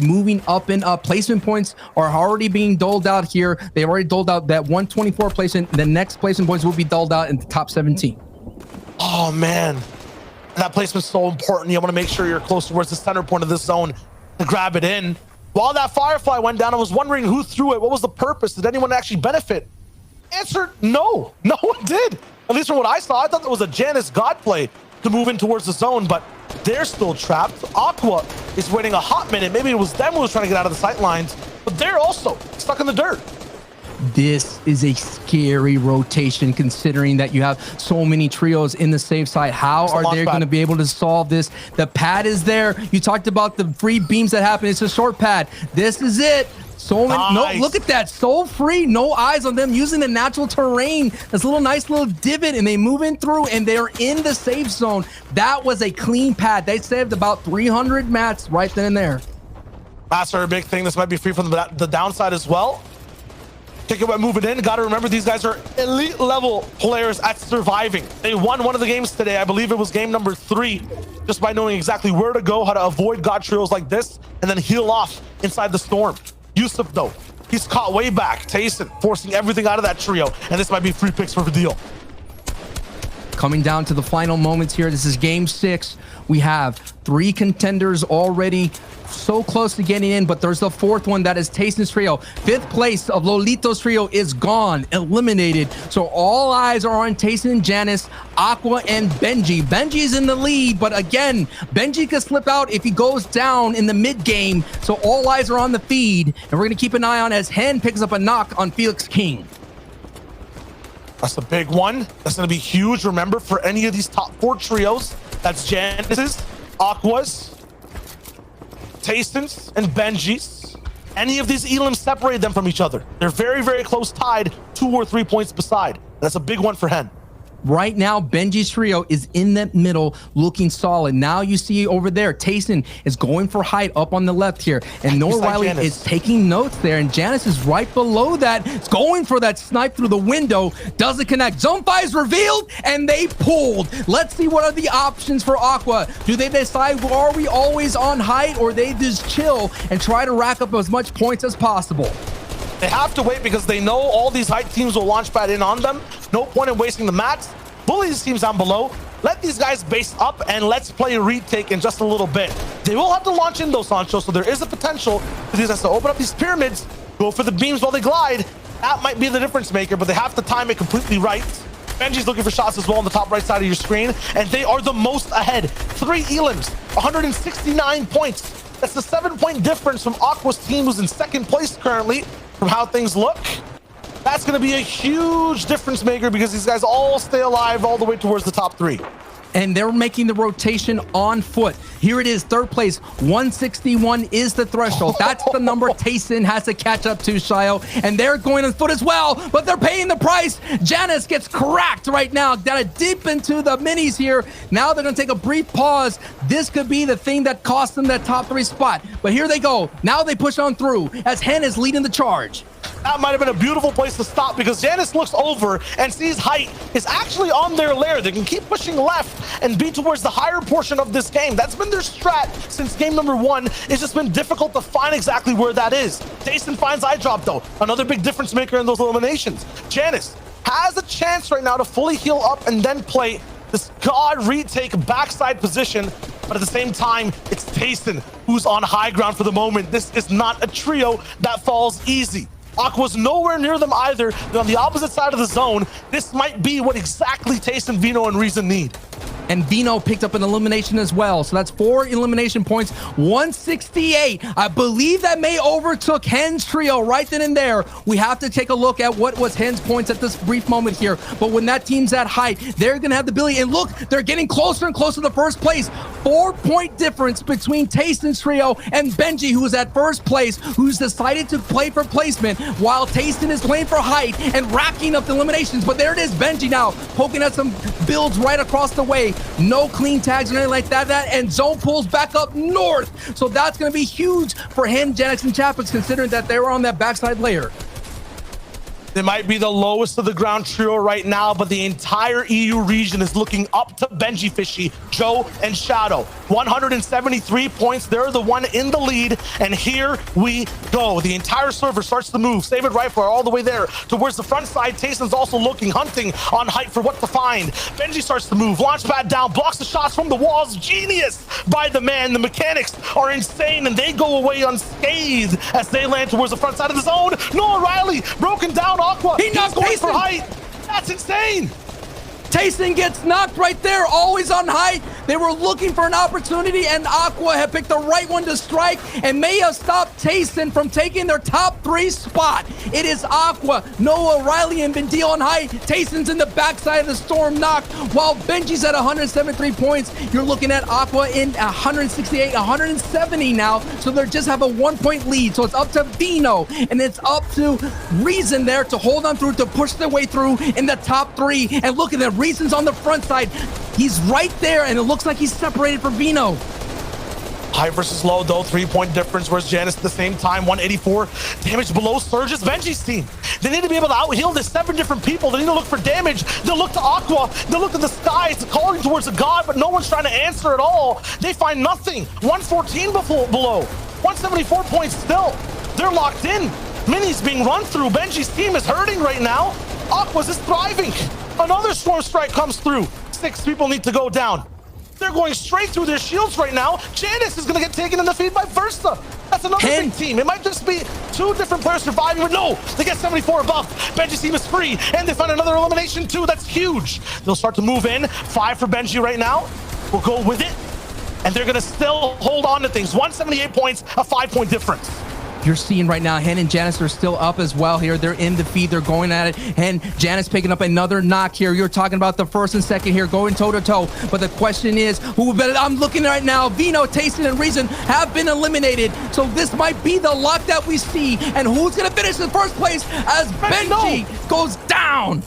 moving up and up. Placement points are already being doled out here. They've already doled out that 124 placement. The next placement points will be doled out in the top 17. Oh man, that placement's so important. You want to make sure you're close towards the center point of this zone to grab it in. While that Firefly went down, I was wondering who threw it. What was the purpose? Did anyone actually benefit? Answer, no. No one did. At least from what I saw, I thought that was a Janus God play to move in towards the zone, but they're still trapped. Aqua is waiting a hot minute. Maybe it was them who was trying to get out of the sight lines, but they're also stuck in the dirt. This is a scary rotation considering that you have so many trios in the safe side. How are they going to be able to solve this? The pad is there. You talked about the free beams that happen. It's a short pad. This is it. So many, no, look at that. So free, no eyes on them using the natural terrain. This little nice little divot, and they move in through, and they're in the safe zone. That was a clean pad. They saved about 300 mats right then and there. Mats are a big thing. This might be free from the downside as well. Take it by moving in. Got to remember, these guys are elite level players at surviving. They won one of the games today. I believe it was game number 3, just by knowing exactly where to go, how to avoid God trios like this, and then heal off inside the storm. Yusuf, though, he's caught way back. Tayson forcing everything out of that trio, and this might be free picks for the deal. Coming down to the final moments here. This is game 6. We have 3 contenders already so close to getting in, but there's the 4th one, that is Tayson's trio. 5th place of Lolito's trio is gone, eliminated. So all eyes are on Tayson and Janus, Aqua and Benji. Benji's in the lead, but again, Benji could slip out if he goes down in the mid game. So all eyes are on the feed, and we're gonna keep an eye on as Hen picks up a knock on Felix King. That's a big one. That's going to be huge. Remember, for any of these top 4 trios, that's Janus's, Aqua's, Tayson's, and Benji's. Any of these elims separate them from each other. They're very, very close tied, 2 or 3 points beside. That's a big one for Hen. Right now, Benji's trio is in the middle looking solid. Now you see over there, Tayson is going for height up on the left here. And Noah Riley is taking notes there. And Janus is right below that. It's going for that snipe through the window. Doesn't connect. Zone 5 is revealed and they pulled. Let's see what are the options for Aqua. Do they decide, are we always on height, or they just chill and try to rack up as much points as possible? They have to wait because they know all these height teams will launch pad in on them. No point in wasting the mats. Bully these teams down below. Let these guys base up and let's play a retake in just a little bit. They will have to launch in though, Sancho, so there is a potential for these guys to open up these pyramids, go for the beams while they glide. That might be the difference maker, but they have to time it completely right. Benji's looking for shots as well on the top right side of your screen, and they are the most ahead. 3 elims, 169 points. That's the 7-point difference from Aqua's team, who's in 2nd place currently, from how things look. That's going to be a huge difference maker because these guys all stay alive all the way towards the top 3. And they're making the rotation on foot. Here it is, 3rd place. 161 is the threshold. That's the number Tayson has to catch up to, Shio. And they're going on foot as well, but they're paying the price. Janus gets cracked right now. Gotta dip into the minis here. Now they're gonna take a brief pause. This could be the thing that cost them that top 3 spot. But here they go. Now they push on through as Hen is leading the charge. That might have been a beautiful place to stop because Janus looks over and sees height is actually on their lair. They can keep pushing left and be towards the higher portion of this game. That's been their strat since game number 1. It's just been difficult to find exactly where that is. Tayson finds eye drop though. Another big difference maker in those eliminations. Janus has a chance right now to fully heal up and then play this god retake backside position. But at the same time, it's Tayson who's on high ground for the moment. This is not a trio that falls easy. Aqua's nowhere near them either. They're on the opposite side of the zone. This might be what exactly Tayson, Vino, and Reason need. And Vino picked up an elimination as well. So that's 4 elimination points, 168. I believe that may overtook Hen's trio right then and there. We have to take a look at what was Hen's points at this brief moment here. But when that team's at height, they're going to have the ability. And look, they're getting closer and closer to the 1st place. 4-point difference between Tayson's trio and Benji, who's at 1st place, who's decided to play for placement while Tayson is playing for height and racking up the eliminations. But there it is, Benji now poking at some builds right across the way. No clean tags or anything like that. And zone pulls back up north. So that's going to be huge for Hen, Janix, and Chapix, considering that they were on that backside layer. They might be the lowest of the ground trio right now, but the entire EU region is looking up to Benjyfishy, Joe, and Shadow. 173 points. They're the one in the lead. And here we go. The entire server starts to move. Save it Rifler all the way there towards the front side. Tayson's also looking, hunting on height for what to find. Benji starts to move. Launchpad down. Blocks the shots from the walls. Genius by the man. The mechanics are insane, and they go away unscathed as they land towards the front side of the zone. Noah Riley broken down. Aqua. He's going for height. That's insane. Tayson gets knocked right there, always on height. They were looking for an opportunity, and Aqua had picked the right one to strike and may have stopped Tayson from taking their top 3 spot. It is Aqua, Noah Riley, and Benjy on height. Tayson's in the backside of the storm knocked, while Benji's at 173 points. You're looking at Aqua in 168, 170 now, so they just have a 1-point lead. So it's up to Vino, and it's up to Reason there to hold on through, to push their way through in the top 3. And look at them. Reason's on the front side. He's right there, and it looks like he's separated from Vino. High versus low, though. 3-point difference. Whereas Janus at the same time, 184 damage below Surge's Benji's team. They need to be able to out-heal this 7 different people. They need to look for damage. They'll look to Aqua. They'll look to the skies, calling towards a god, but no one's trying to answer at all. They find nothing. 114 below. 174 points still. They're locked in. Mini's being run through. Benji's team is hurting right now. Aqua's is thriving. Another storm strike comes through. 6 people need to go down. They're going straight through their shields right now. Janus is going to get taken in the feed by Versa. That's another big team. It might just be 2 different players surviving, but no, they get 74 above. Benji's team is free, and they find another elimination too. That's huge. They'll start to move in. 5 for Benji right now. We'll go with it, and they're going to still hold on to things. 178 points, a 5-point difference. You're seeing right now, Hen and Janus are still up as well here. They're in the feed. They're going at it. And Janus picking up another knock here. You're talking about the first and second here going toe-to-toe. But the question is, who better? I'm looking right now. Vino, Tayson, and Reason have been eliminated. So this might be the luck that we see. And who's going to finish in first place as Benji goes down?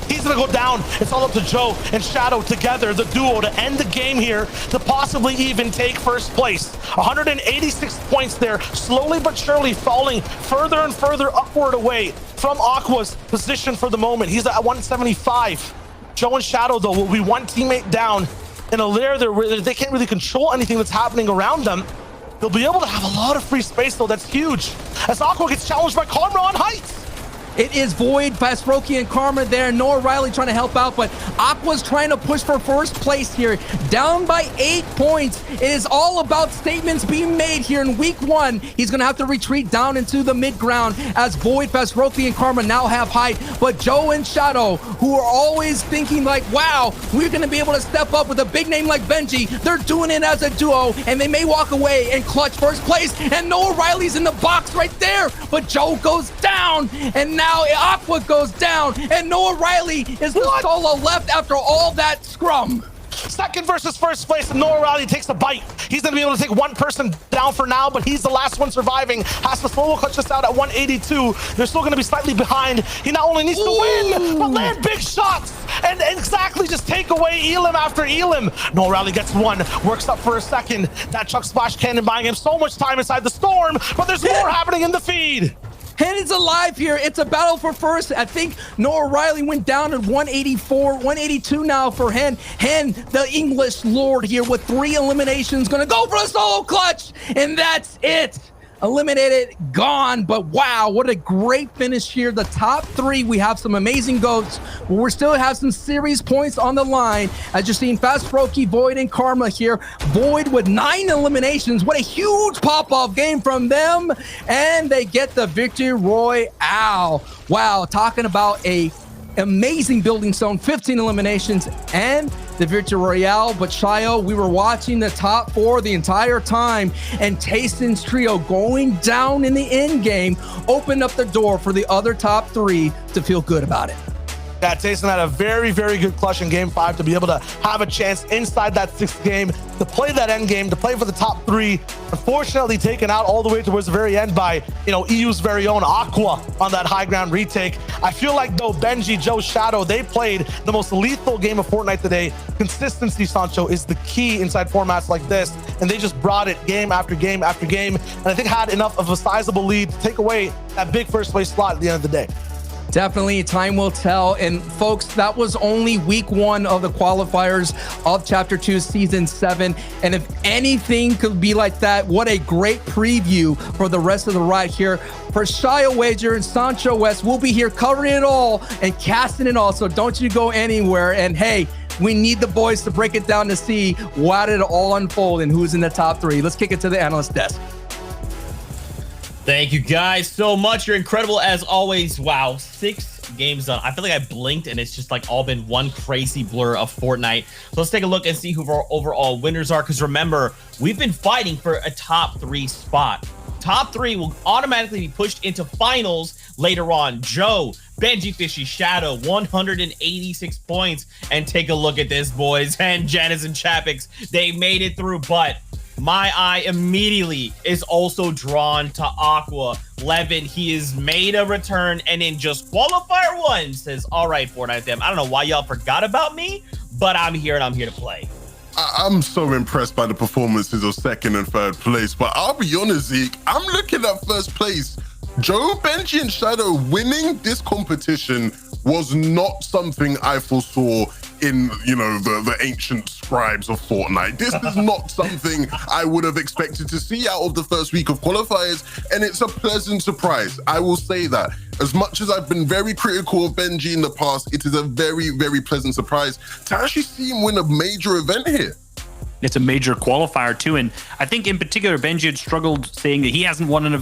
He's gonna go down. It's all up to Joe and Shadow together, the duo, to end the game here, to possibly even take first place. 186 points there, slowly but surely falling further and further upward away from Aqua's position for the moment. He's at 175. Joe and Shadow, though, will be 1 teammate down in a lair there where they can't really control anything that's happening around them. They'll be able to have a lot of free space, though. That's huge. As Aqua gets challenged by Karma on height. It is Void, Fastroki, and Karma there. Noah Riley trying to help out, but Aqua's trying to push for first place here. Down by 8 points. It is all about statements being made here in week 1. He's going to have to retreat down into the mid-ground as Void, Fastroki, and Karma now have height. But Joe and Shadow, who are always thinking like, wow, we're going to be able to step up with a big name like Benji. They're doing it as a duo, and they may walk away and clutch first place. And Noah Riley's in the box right there, but Joe goes down, and now Aqua goes down, and Noah Riley is the solo left after all that scrum. Second versus first place, and Noah Riley takes a bite. He's going to be able to take 1 person down for now, but he's the last one surviving. Has to solo clutch this out at 182. They're still going to be slightly behind. He not only needs to win, but land big shots and exactly just take away Elim after Elim. Noah Riley gets 1, works up for a second. That Chuck Splash Cannon buying him so much time inside the storm, but there's more happening in the feed. Hen is alive here. It's a battle for first. I think Noah Riley went down at 184, 182 now for Hen. Hen, the English Lord here with 3 eliminations, gonna go for a solo clutch, and that's it. Eliminated, gone, but wow, what a great finish here. The top 3, we have some amazing goats, but we still have some series points on the line. As you're seeing, Fastroki, Void, and Karma here. Void with 9 eliminations. What a huge pop-off game from them, and they get the victory royale. Wow, talking about a amazing building stone, 15 eliminations, and the victory royale. But Shayo, we were watching the top 4 the entire time, and Tayson's trio going down in the end game opened up the door for the other top 3 to feel good about it. Yeah, Tayson had a very, very good clutch in game 5 to be able to have a chance inside that 6th game, to play that end game, to play for the top 3. Unfortunately, taken out all the way towards the very end by, EU's very own Aqua on that high ground retake. I feel like, though, Benji, Joe, Shadow, they played the most lethal game of Fortnite today. Consistency, Sancho, is the key inside formats like this, and they just brought it game after game after game, and I think had enough of a sizable lead to take away that big first place slot at the end of the day. Definitely, time will tell. And folks, that was only week 1 of the qualifiers of Chapter 2, Season 7. And if anything could be like that, what a great preview for the rest of the ride here. For Shia Wager and Sancho West, we'll be here covering it all and casting it all. So don't you go anywhere. And hey, we need the boys to break it down to see what it all unfold and who's in the top 3. Let's kick it to the analyst desk. Thank you guys so much. You're incredible as always. Wow, 6 games done. I feel like I blinked and it's just like all been one crazy blur of Fortnite. So let's take a look and see who our overall winners are. Because remember, we've been fighting for a top 3 spot. Top 3 will automatically be pushed into finals later on. Joe, Benjyfishy, Shadow, 186 points. And take a look at this, boys. And Janice and Chapix, they made it through, but my eye immediately is also drawn to Aqua. Levin, he has made a return, and in just qualifier 1 says, all right, Fortnite them. I don't know why y'all forgot about me, but I'm here and I'm here to play. I'm so impressed by the performances of 2nd and 3rd place, but I'll be honest, Zeke, I'm looking at 1st place. Joe, Benji, and Shadow winning this competition was not something I foresaw in, you know, the ancient scribes of Fortnite. This is not something I would have expected to see out of the first week of qualifiers, and it's a pleasant surprise. I will say that. As much as I've been very critical of Benji in the past, it is a very, very pleasant surprise to actually see him win a major event here. It's a major qualifier too, and I think in particular Benji had struggled saying that he hasn't won an event